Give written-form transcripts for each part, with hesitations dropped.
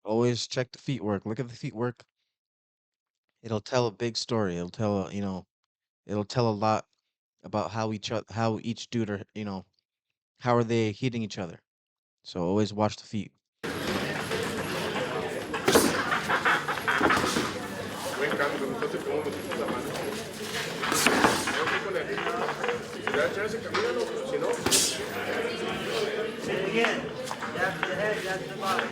Always check the feet work. Look at the feet work. It'll tell a big story. It'll tell, it'll tell a lot about how each dude are, how are they hitting each other. So always watch the feet. Again, jab to the head, jab to the bottom.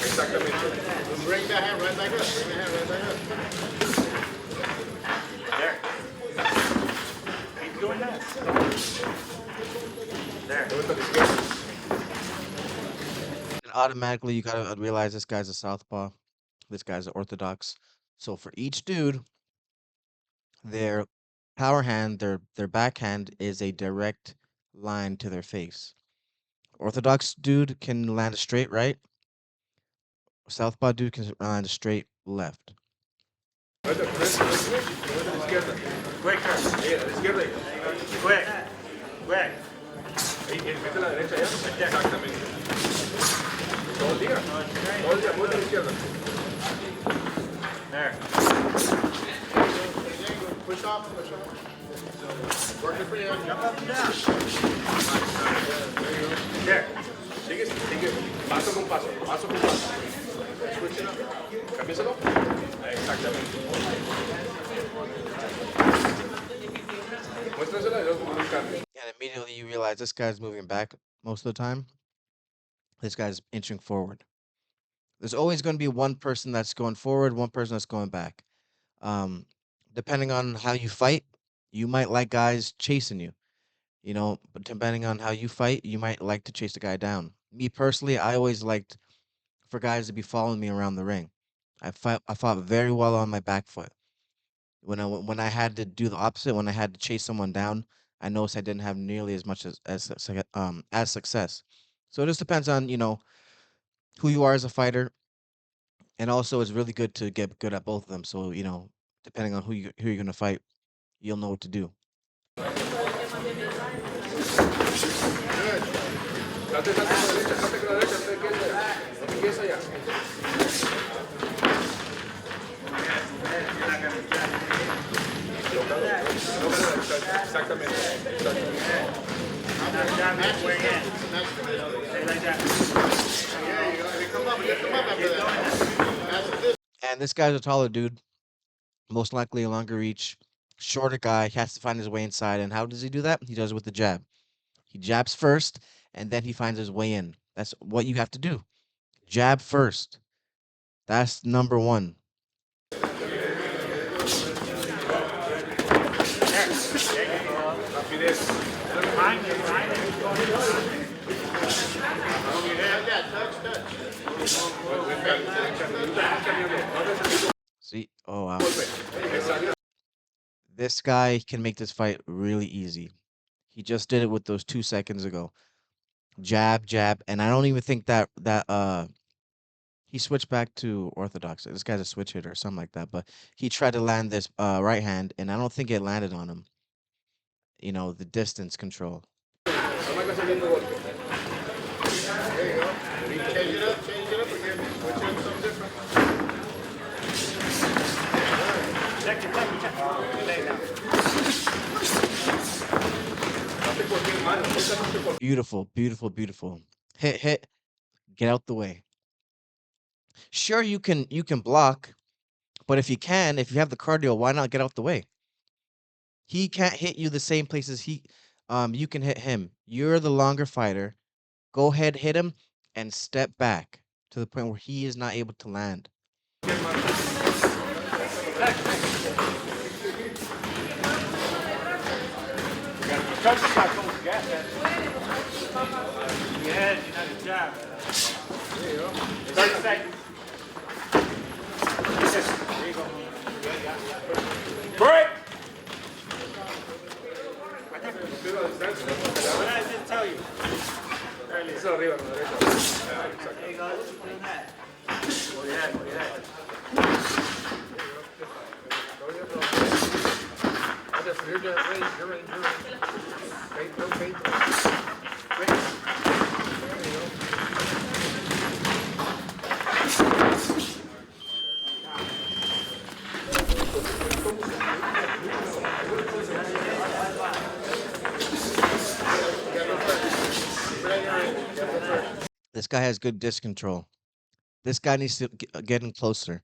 Exactamente. Bring the hand right like this. Bring the hand right like this. There. Keep doing that. There. And automatically, you gotta realize this guy's a southpaw. This guy's an orthodox. So for each dude, their power hand, their backhand is a direct line to their face. Orthodox dude can land a straight right. Southpaw dude can land a straight left. Quick, quick, quick. Mete la derecha ya. Exactamente. Todo el día. Todo el día. Muy a la izquierda. There. Push off. Push off. Work the free hand. Jump up and down. There. Sigue, sigue. Paso con paso. Paso con paso. Switch it up. Cámbiaselo. Exactamente. Muéstrasela y luego un cambio. And immediately you realize this guy's moving back most of the time. This guy's inching forward. There's always going to be one person that's going forward, one person that's going back. Depending on how you fight, you might like guys chasing you. But depending on how you fight, you might like to chase the guy down. Me personally, I always liked for guys to be following me around the ring. I fought very well on my back foot. When I had to do the opposite, when I had to chase someone down, I noticed I didn't have nearly as much as success. So it just depends on who you are as a fighter, and also it's really good to get good at both of them. So depending on who you're gonna fight, you'll know what to do. Trate con la derecha. Trate con la derecha. No te quedes allá. No te quedes allá. Exactamente. And this guy's a taller dude, most likely a longer reach, shorter guy. He has to find his way inside. And how does he do that? He does it with the jab. He jabs first, and then he finds his way in. That's what you have to do. Jab first. That's number one. See? Oh, wow. This guy can make this fight really easy. He just did it with those 2 seconds ago. Jab, jab, and I don't even think that he switched back to orthodox. This guy's a switch hitter or something like that, but he tried to land this right hand, and I don't think it landed on him. The distance control. There you go. Change it up again. Switch it up something different. Beautiful, beautiful, beautiful. Hit, get out the way. Sure, you can block, but if you have the cardio, why not get out the way? He can't hit you the same places you can hit him. You're the longer fighter. Go ahead, hit him, and step back to the point where he is not able to land. Yeah, you know the job. There you go. 30 seconds. There you go. Break! What did I just tell you? Earlier. There you go. Do that. Go ahead, go ahead. You're ready. Wait. This guy has good disc control. This guy needs to get in closer.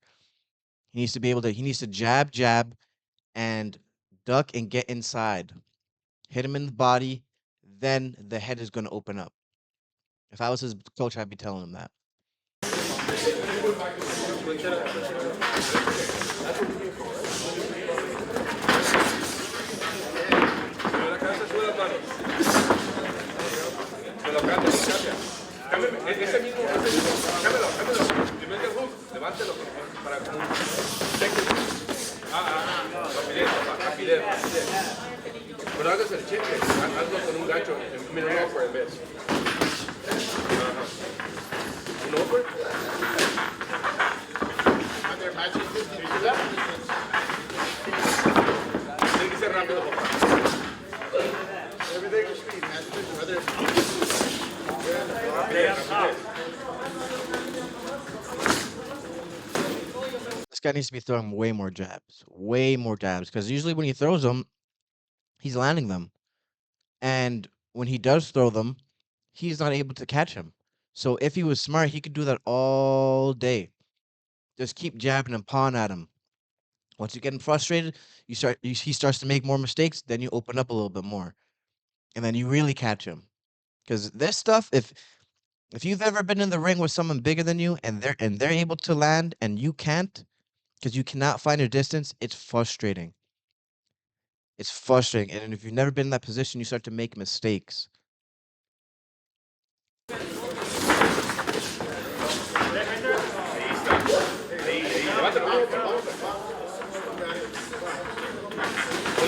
He needs to be able to. He needs to jab, jab, and duck and get inside. Hit him in the body, then the head is going to open up. If I was his coach, I'd be telling him that. Me lo cambia, lo cambia. Cámbiame, ese mismo, cámbialo, cámbialo. Primer que hook, levántelo para como un second. Rapidez, rapidez, rapidez. Pero hagas el cheque, hazlo con un gancho, mira un offer en vez. Un offer. Tiene que ser rápido, papá. Everything is speed, man. This guy needs to be throwing way more jabs, because usually when he throws them, he's landing them. And when he does throw them, he's not able to catch him. So if he was smart, he could do that all day. Just keep jabbing and pawing at him. Once you get him frustrated, he starts to make more mistakes, then you open up a little bit more. And then you really catch him. Because this stuff, if you've ever been in the ring with someone bigger than you and they're able to land and you can't, because you cannot find your distance, it's frustrating. It's frustrating. And if you've never been in that position, you start to make mistakes. Con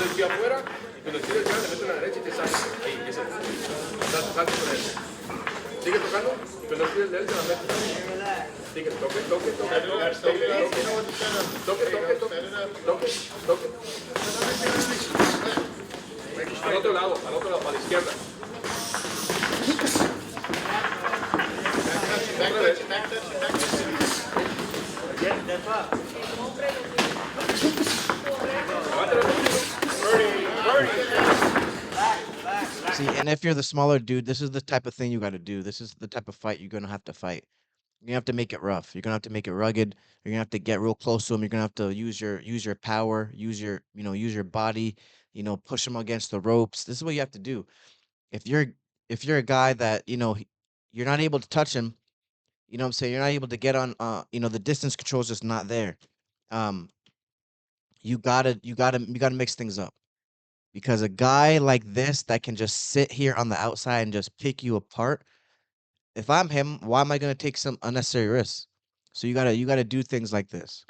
el pie afuera, y cuando tires ya, le metes a la derecha y te sale. Ahí, ese. Salte con él. Sigue tocando, y cuando tires de él, te la metes. Sigue, toque, toque, toque, toque, toque, toque, toque, toque. Al otro lado, para la izquierda. Otra vez. See, and if you're the smaller dude, this is the type of thing you got to do. This is the type of fight you're going to have to fight. You're going to have to make it rough. You're going to have to make it rugged. You're going to have to get real close to him. You're going to have to use your power, use your body, push him against the ropes. This is what you have to do. If you're a guy that, you're not able to touch him, you know what I'm saying? You're not able to get on the distance control is just not there. You gotta mix things up. Because a guy like this that can just sit here on the outside and just pick you apart, if I'm him, why am I gonna take some unnecessary risks? So you gotta do things like this.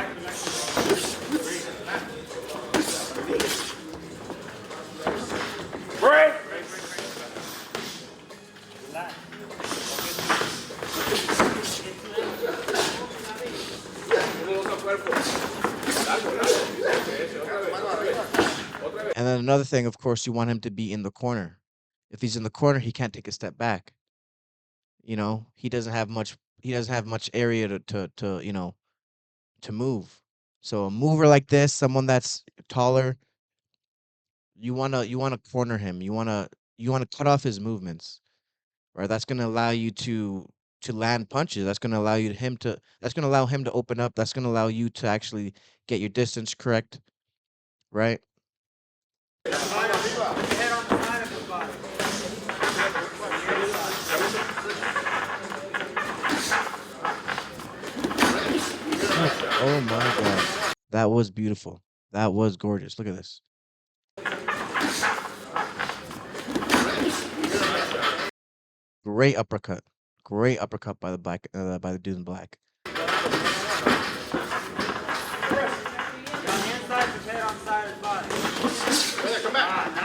Break! And then another thing, of course, you want him to be in the corner. If he's in the corner, he can't take a step back. He doesn't have much area to move. So a mover like this, someone that's taller, you wanna corner him. You wanna cut off his movements. Right? That's gonna allow you to land punches. That's gonna allow him to open up. That's gonna allow you to actually get your distance correct. Right? Oh my God. That was beautiful. That was gorgeous. Look at this. Great uppercut. Great uppercut by the dude in black. Come back.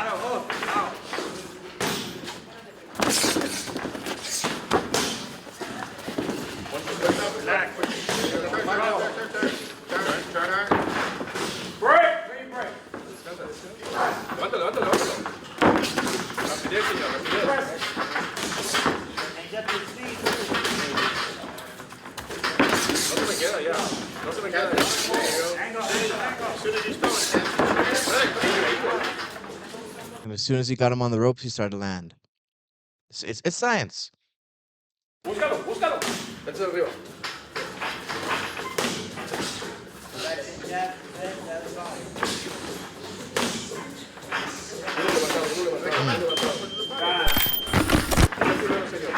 Levántalo. Rapidez, señor, rapidez. No se me queda ya. No se me queda. And as soon as he got him on the ropes, he started to land. It's science. Búscalo, búscalo. Métese arriba. Uno levantado, uno levantado, uno levantado. Uno primero, señor.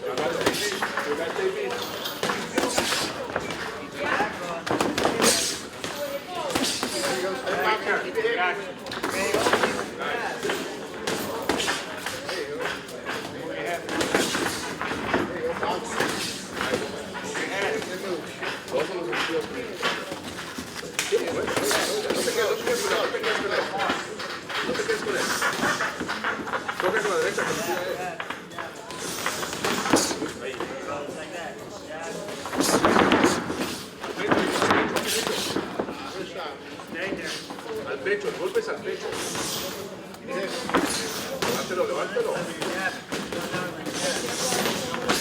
Aguanta. You guys take me. Todos son los objetivos. Sí, bueno, no te quedes con él, no te quedes con él. No te quedes con él. Toca con la derecha, que no tira él. Ahí. Al pecho, el golpe es al pecho. Levántelo, levántelo.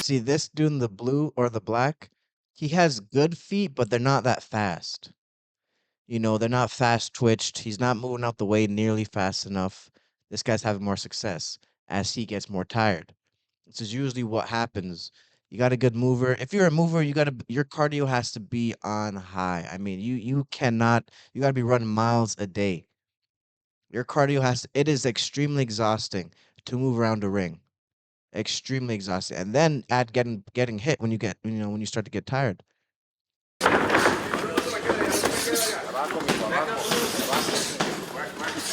See, this dude in the blue or the black, he has good feet, but they're not that fast. You know, they're not fast twitched. He's not moving out the way nearly fast enough. This guy's having more success as he gets more tired. This is usually what happens. You got a good mover. If you're a mover, your cardio has to be on high. I mean, you cannot you got to be running miles a day. Your cardio it is extremely exhausting to move around a ring. Extremely exhausting. And then add getting hit when when you start to get tired.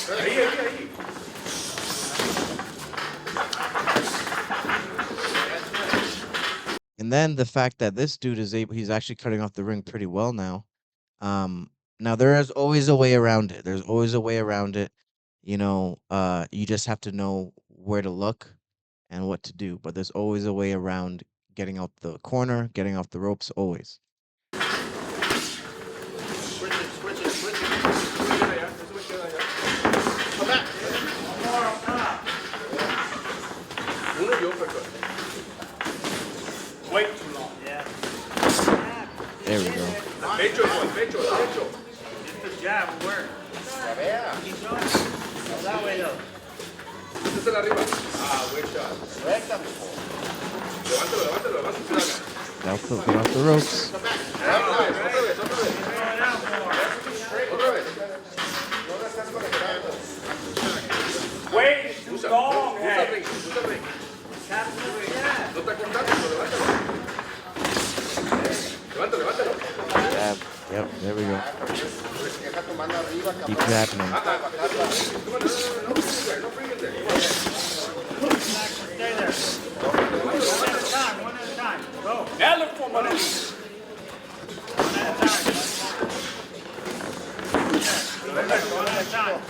Ahí, ahí, ahí. And then the fact that this dude he's actually cutting off the ring pretty well now. Now there is always a way around it. There's always a way around it. You just have to know where to look and what to do. But there's always a way around getting out the corner, getting off the ropes, always. Switch it, switch it, switch it. Switch it allá, eso me queda allá. Come back. Uno y uppercut. Way too long. Yeah. There we go. Al pecho, hijo, al pecho, al pecho. Just the jab will work. Keep going. Go that way though. Métesela arriba. Ah, buen shot. Levántalo, levántalo, levántalo. Get off the ropes. Otra vez, otra vez, otra vez. Throw it out more. Otra vez. Wait, it's too Usa, long. usa el Hey. ring, usa el ring. Tap the jab. No está cortando, pero levántalo. Levántalo, levántalo. Jab. Yep, there we go. Keep tapping him. No, no bring it there. Stay there. One at a time. One at a time. Go. Now look for one of these. One at a time. One at a time.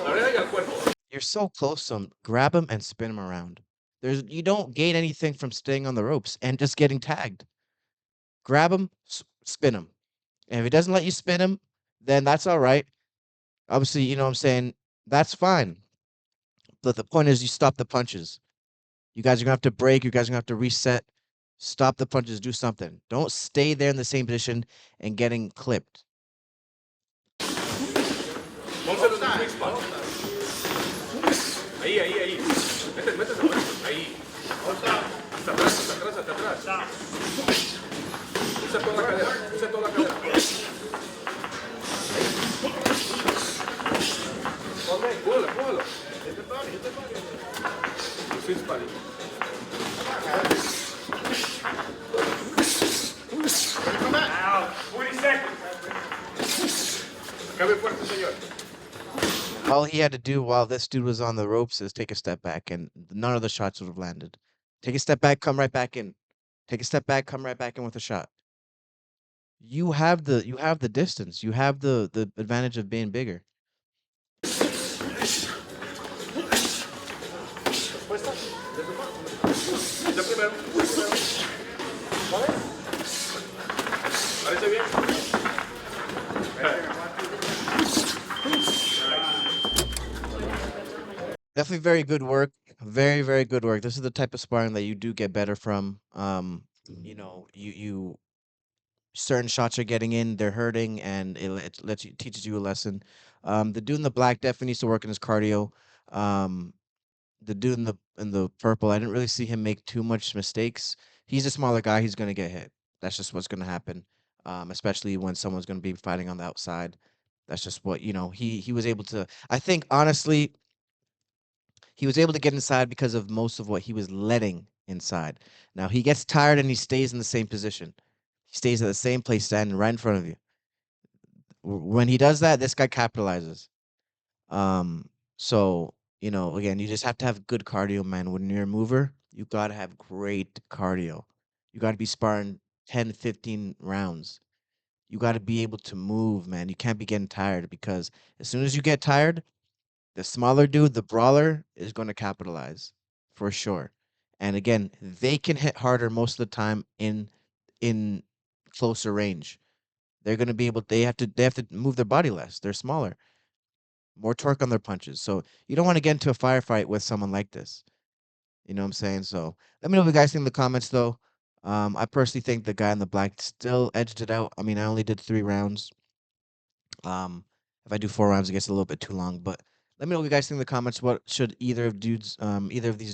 La oreja y al cuerpo. You're so close to him. Grab him and spin him around. You don't gain anything from staying on the ropes and just getting tagged. Grab him, spin him. And if he doesn't let you spin him, then that's all right. Obviously, you know what I'm saying? That's fine. But the point is you stop the punches. You guys are going to have to break. You guys are going to have to reset. Stop the punches. Do something. Don't stay there in the same position and getting clipped. Pónselo en el sweet spot. Ahí, ahí, ahí. Métete, métete. Ahí. Hasta atrás, hasta atrás, hasta atrás. Usa toda la cadera, usa toda la cadera. Pújalo, pújalo. Sweet spot. Now, 20 seconds. Acabe fuerte, señor. All he had to do while this dude was on the ropes is take a step back, and none of the shots would have landed. Take a step back, come right back in. Take a step back, come right back in with a shot. You have the distance. You have the advantage of being bigger. Ya primero. ¿Parece bien? Definitely very good work. Very, very good work. This is the type of sparring that you do get better from. You certain shots are getting in, they're hurting, and it teaches you a lesson. The dude in the black definitely needs to work on his cardio. the dude in the purple, I didn't really see him make too much mistakes. He's a smaller guy. He's gonna get hit. That's just what's gonna happen. Especially when someone's gonna be fighting on the outside. That's just what he was able to. I think honestly, he was able to get inside because of most of what he was letting inside. Now he gets tired and he stays in the same position. He stays at the same place, standing right in front of you. When he does that, this guy capitalizes. Um, so again, you just have to have good cardio, man. When you're a mover, you gotta have great cardio. You gotta be sparring 10, 15 rounds. You gotta be able to move, man. You can't be getting tired because as soon as you get tired, the smaller dude, the brawler, is gonna capitalize for sure. And again, they can hit harder most of the time in closer range. They're gonna be able. They have to move their body less. They're smaller, more torque on their punches. So you don't want to get into a firefight with someone like this. You know what I'm saying? So let me know what you guys think in the comments, though. I personally think the guy in the black still edged it out. I mean, I only did 3 rounds. Um, if I do 4 rounds, it gets a little bit too long. But let me know what you guys think in the comments. What should either of these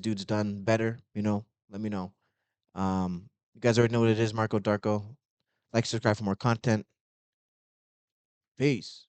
dudes done better? Let me know. You guys already know what it is, Marco Darko. Like, subscribe for more content. Peace.